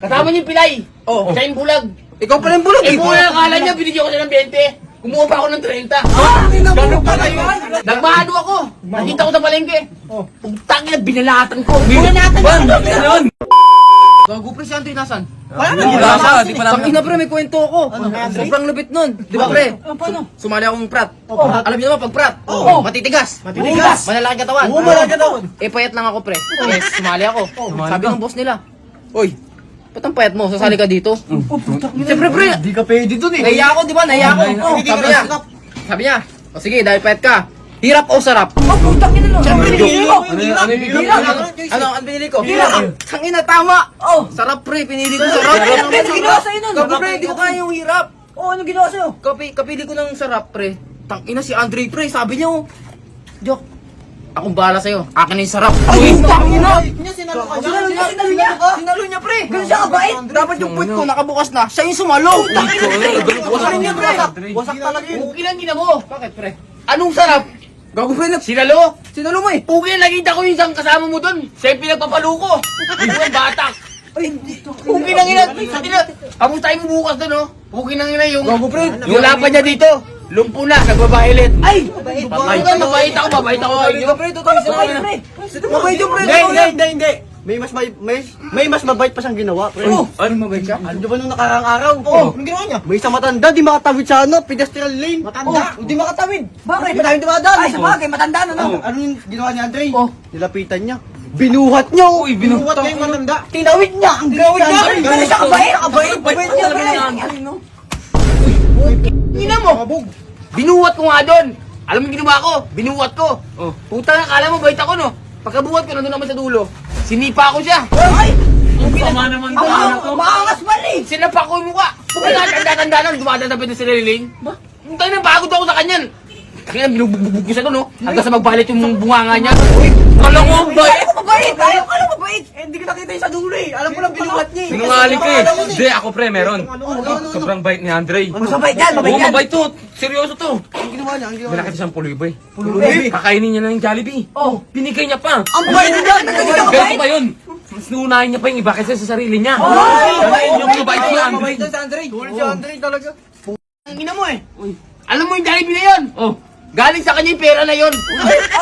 Kasama niyo yung pilay. Oo. Siya yung bulag. Ikaw pala yung bulag. Eh kung akala niya, binigyan ko siya ng 20. Kumuha pa ako ng 30. Ganun pala yun. Nagmahado ako. Nakita ko sa palengke. Putang ina, binalatan ko. Ban, ganun. Gago pre, si Andre nasan? Wala, di pa namin. Tangina pre, may kwento ako. Sobrang lupit nun. Di ba pre? Sumali akong prat. Alam niyo naman pag prat? Matitigas. Malalaki katawan. malaki katawan. Eh payat lang ako pre. Eh sumali ako. Sabi ng boss nila, "Oy, ba't ang payat mo? Sasali ka dito?" Siyempre pre, Di ka pwede dun eh. nahiya ako, di ba? Nahiya ako. Sabi niya, o sige, dahil payat ka, hirap o sarap? Siyempre pinili ko. Ano yung bigyan mo? Ano ang pinili ko? Hirap! Tangina, tama! Sarap pre, pinili ko sarap. Ano ginawa sa'yo nun? Gago pre, hindi ko kaya yung hirap. Ano ginawa sa'yo? Kapili ko ng sarap pre. Tangina si Andre pre, sabi niya oh. Joke, akong bahala sa'yo. Akin na yung sarap. Uy, tangina! Sinalo niya pre. Ganun siya kabait? Dapat yung puwit ko nakabukas na, siya yung sumalo. Wasak niya, pre. Wasak talaga yun. Pugi lang gina mo. Bakit pre? Anong sarap? Gago pre, Sinalo? sinalo mo eh. Pugi lang, nakita ko yung isang kasama mo dun. Siya yung pinagpapaluko. Yung batak. Pugi lang ina. Kamustahin mo bukas dun, oh. Pugi lang ina yung... Gago pre. Yung lapan niya dito. Lumpo na, nagbabailit. Ay! Mabait ako Di ba pre, totoo yung sinabi na. Mabait yung pre. Hindi. May mas mabait pa siyang ginawa. Pre. Ano mabait siya? Ano ba nung nakaraang araw? Anong ginawa niya? May isang matanda, di makatawid sa pedestrian lane. Matanda? Hindi makatawid. Bakit? Madaming dumadaan. Ay, sa bagay, matanda na, no? Ano yung ginawa ni Andre? Nilapitan niya. Binuhat niya. Uy, binuhat niya yung matanda. Tinawid niya! Ang gawin niya! Ganun siya kabait! Kabait niya, pre! Ina mo! Binuhat ko nga doon! Alam mo yung ginawa ko? Binuhat ko! Puta nga, akala mo bait ako, no? Pagkabuhat ko, nandun naman sa dulo. Sinipa ko siya! Ay! Tama naman Maangas mali! Sinapak ko yung mukha! Kaya tanda-tanda lang, dumadadapit na sila liling. Puta na, pagod ako sa kanyan! Kaya binubugbog ko siya doon, no? Hanggang sa magbalit yung bunganga niya. Kala ko, bait! Mabait! Ayaw ka lang mabait! Hindi ko nakita yung sa dulo eh. Alam ko lang binuhat niya eh. Sinungaling ka eh. Hindi, ako pre, meron. Sobrang bait ni Andre. Mas mabait yan! Mabait Oo, yan! mabait to. Seryoso to. Ang ginawa niya, ang ginawa May niya. nakita siyang puluboy. Pulubi. Kakainin niya na yung Jollibee. Binigay niya pa. Ang bait niya! Nagiging Ganito kabait! pa yun. Mas nuunahin niya pa yung iba kaysa sa sarili niya. Ay! Yung mabait si Andre. Mabait na si Andre. Tulad si Andre talaga. Ang ina mo eh! Alam mo yung Jollibee na yun? Oh. Galing sa kanya yung pera na yun.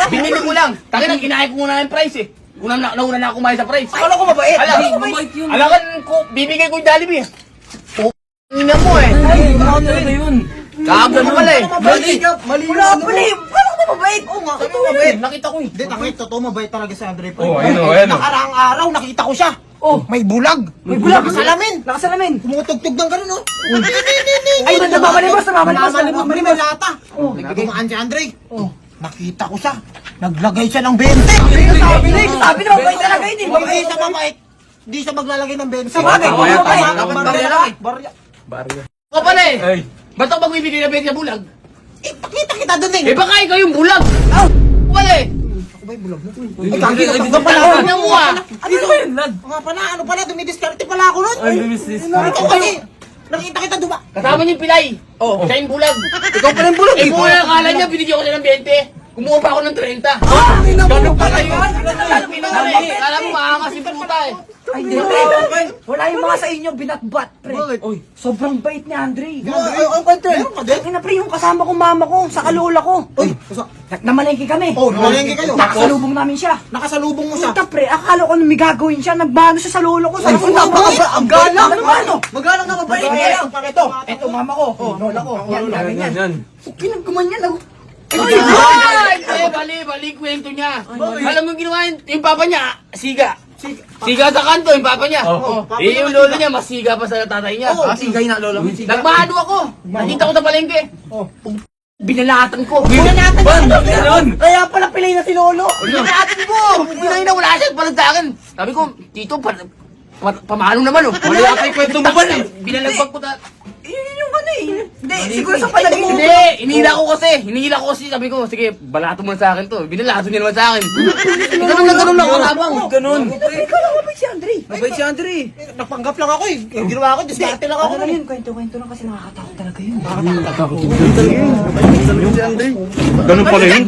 Binili ko lang. Tangin ang kinahin ko muna ng price eh. Nauna na ako kumain sa price. Akala ko mabait! Mabait yun. Alam ko, bibigay ko yung Jollibee. Ina mo eh. Ano yun? Kago mo pala eh. Mali ka. Mali Wala pa rin! Akala ko mabait! Oo nga! Sabi mo mabait. Nakita ko eh. Hindi, tangit. Totoo mabait talaga si Andre. Oh, ayun o, ayun o. Nakaraang araw, nakita ko siya. May bulag. May bulag! Nakasalamin! Nakasalamin! Tumutugtog ng gano'n, no? Ay, nagmamalibos! Nagmamalibos! May malata. Nagdumaan si Andre. Nakita ko siya. Naglagay siya ng 20. Sabi na mabait talaga yun eh! Hindi siya mabait. Hindi siya maglalagay ng 20. Sa bagay, Tama yan, mabait! tama. Dapat barya lang eh. Barya. Ako pala eh. Ay. Ba't ako magbibigay ng benta bulag? Eh, pakita kita doon eh. Eh baka ikaw yung bulag. Ako pala eh. Ay, kaki, nagtugtog pala ako. Ano mo ah? Ano ba yun, lad? Nga pala, ano pala, dumidiskarte pala ako nun. Ay, lumisis. Ikaw kasi, nakita kita duma. Kasama niyo yung pilay. Siya yung bulag. Ikaw pala yung bulag Eh kung akala niya, binigyan ko siya ng 20. Kumuha pa ako ng 30. Ganun pala yun. Kala mo maangas yung puta eh. Ay, hindi pre! Wala yung mga sa inyo binatbat, pre! Bakit? Sobrang bait ni Andre! Ang kwento eh. Meron pa din? Ang ina pre, yung kasama kong mama ko, sa kalola ko! Uy, Namalengke kami! namalengke kayo. Nakasalubong namin siya! Nakasalubong mo siya. Puta pre, akala ko na may gagawin siya, nagbano siya sa lolo ko! Sabi ko, Ang galang. Ano? Magalang na mabait. Ito mama ko, lola ko, yan, ganyan. Yan. Pinagkuman yan, Ay! Bali kwento niya. Alam mo yung ginawa yung papa niya, siga. Siga sa kanto, yung papa niya. Eh, yung lolo niya, mas siga pa sa tatay niya. Sigay na lola mo. Nagmahado ako. Nakita ko sa palengke. Binalatan ko. Ban, ganun. Kaya pala pilay na si lolo! Binalatan ko. Binay na wala siya palag sa akin. Sabi ko, Tito, pamalo naman oh. Wala yata yung kwento mo, Ban. Binalagbag ko Yun yung ano eh! Hindi, siguro sa palagi mo! Hindi, hinihila ko kasi. Sabi ko, sige, balato mo na sa akin to. Binalato niya naman sa akin. Ganun lang ako tabang. Ganun. Ikaw lang mabait si Andre! Mabait si Andre. Nagpanggap lang ako eh. Yung ginawa ko, diskarte lang ako. Ano lang yun, kwento-kwento lang kasi nakakatakot talaga yun. Ganun pala yun.